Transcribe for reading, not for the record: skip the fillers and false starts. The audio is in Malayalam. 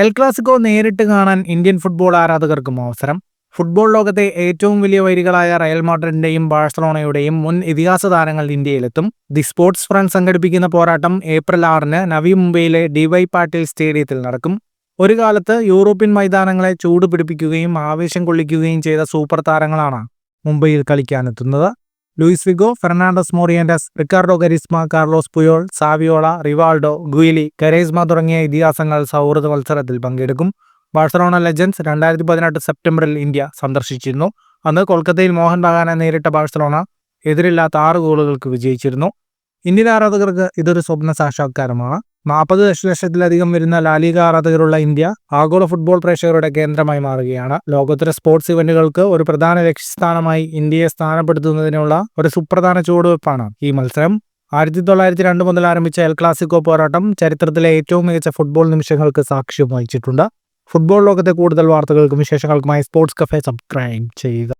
എൽ ക്ലാസിക്കോ നേരിട്ട് കാണാൻ ഇന്ത്യൻ ഫുട്ബോൾ ആരാധകർക്കും അവസരം. ഫുട്ബോൾ ലോകത്തെ ഏറ്റവും വലിയ വൈരികളായ റയൽ മാഡ്രിഡിന്റെയും ബാഴ്സലോണയുടെയും മുൻ ഇതിഹാസ താരങ്ങൾ ഇന്ത്യയിലെത്തും. ദി സ്പോർട്സ് ഫ്രണ്ട് സംഘടിപ്പിക്കുന്ന പോരാട്ടം ഏപ്രിൽ 6-ന് നവി മുംബൈയിലെ DY പാട്ടീൽ സ്റ്റേഡിയത്തിൽ നടക്കും. ഒരു കാലത്ത് യൂറോപ്യൻ മൈതാനങ്ങളെ ചൂട് പിടിപ്പിക്കുകയും ആവേശം കൊള്ളിക്കുകയും ചെയ്ത സൂപ്പർ താരങ്ങളാണ് മുംബൈയിൽ കളിക്കാനെത്തുന്നത്. Luis Figo, Fernandez Morientes, Ricardo Quaresma, Carlos Puyol, Saviola, Rivaldo, Giuly, Quaresma തുടങ്ങിയ ഇതിഹാസങ്ങൾ സൗഹൃദ മത്സരത്തിൽ പങ്കെടുക്കും. ബാഴ്സലോണ ലെജൻഡ്സ് 2018 സെപ്റ്റംബറിൽ ഇന്ത്യ സന്ദർശിച്ചിരുന്നു. അന്ന് കൊൽക്കത്തയിൽ മോഹൻ ബഗാനെ നേരിട്ട ബാഴ്സലോണ എതിരില്ലാത്ത 6 ഗോളുകൾക്ക് വിജയിച്ചിരുന്നു. ഇന്ത്യൻ ആരാധകർക്ക് ഇതൊരു സ്വപ്ന സാക്ഷാത്കാരമാണ്. 40 ദശലക്ഷത്തിലധികം വരുന്ന ലാലിഗ ആരാധകരുള്ള ഇന്ത്യ ആഗോള ഫുട്ബോൾ പ്രേക്ഷകരുടെ കേന്ദ്രമായി മാറുകയാണ്. ലോകോത്തര സ്പോർട്സ് ഇവന്റുകൾക്ക് ഒരു പ്രധാന ലക്ഷ്യസ്ഥാനമായി ഇന്ത്യയെ സ്ഥാനപ്പെടുത്തുന്നതിനുള്ള ഒരു സുപ്രധാന ചുവടുവെപ്പാണ് ഈ മത്സരം. 1902 മുതൽ ആരംഭിച്ച എൽ ക്ലാസിക്കോ പോരാട്ടം ചരിത്രത്തിലെ ഏറ്റവും മികച്ച ഫുട്ബോൾ നിമിഷങ്ങൾക്ക് സാക്ഷ്യം വഹിച്ചിട്ടുണ്ട്. ഫുട്ബോൾ ലോകത്തെ കൂടുതൽ വാർത്തകൾക്കും വിശേഷങ്ങൾക്കുമായി സ്പോർട്സ് കഫേ സബ്സ്ക്രൈബ് ചെയ്യുക.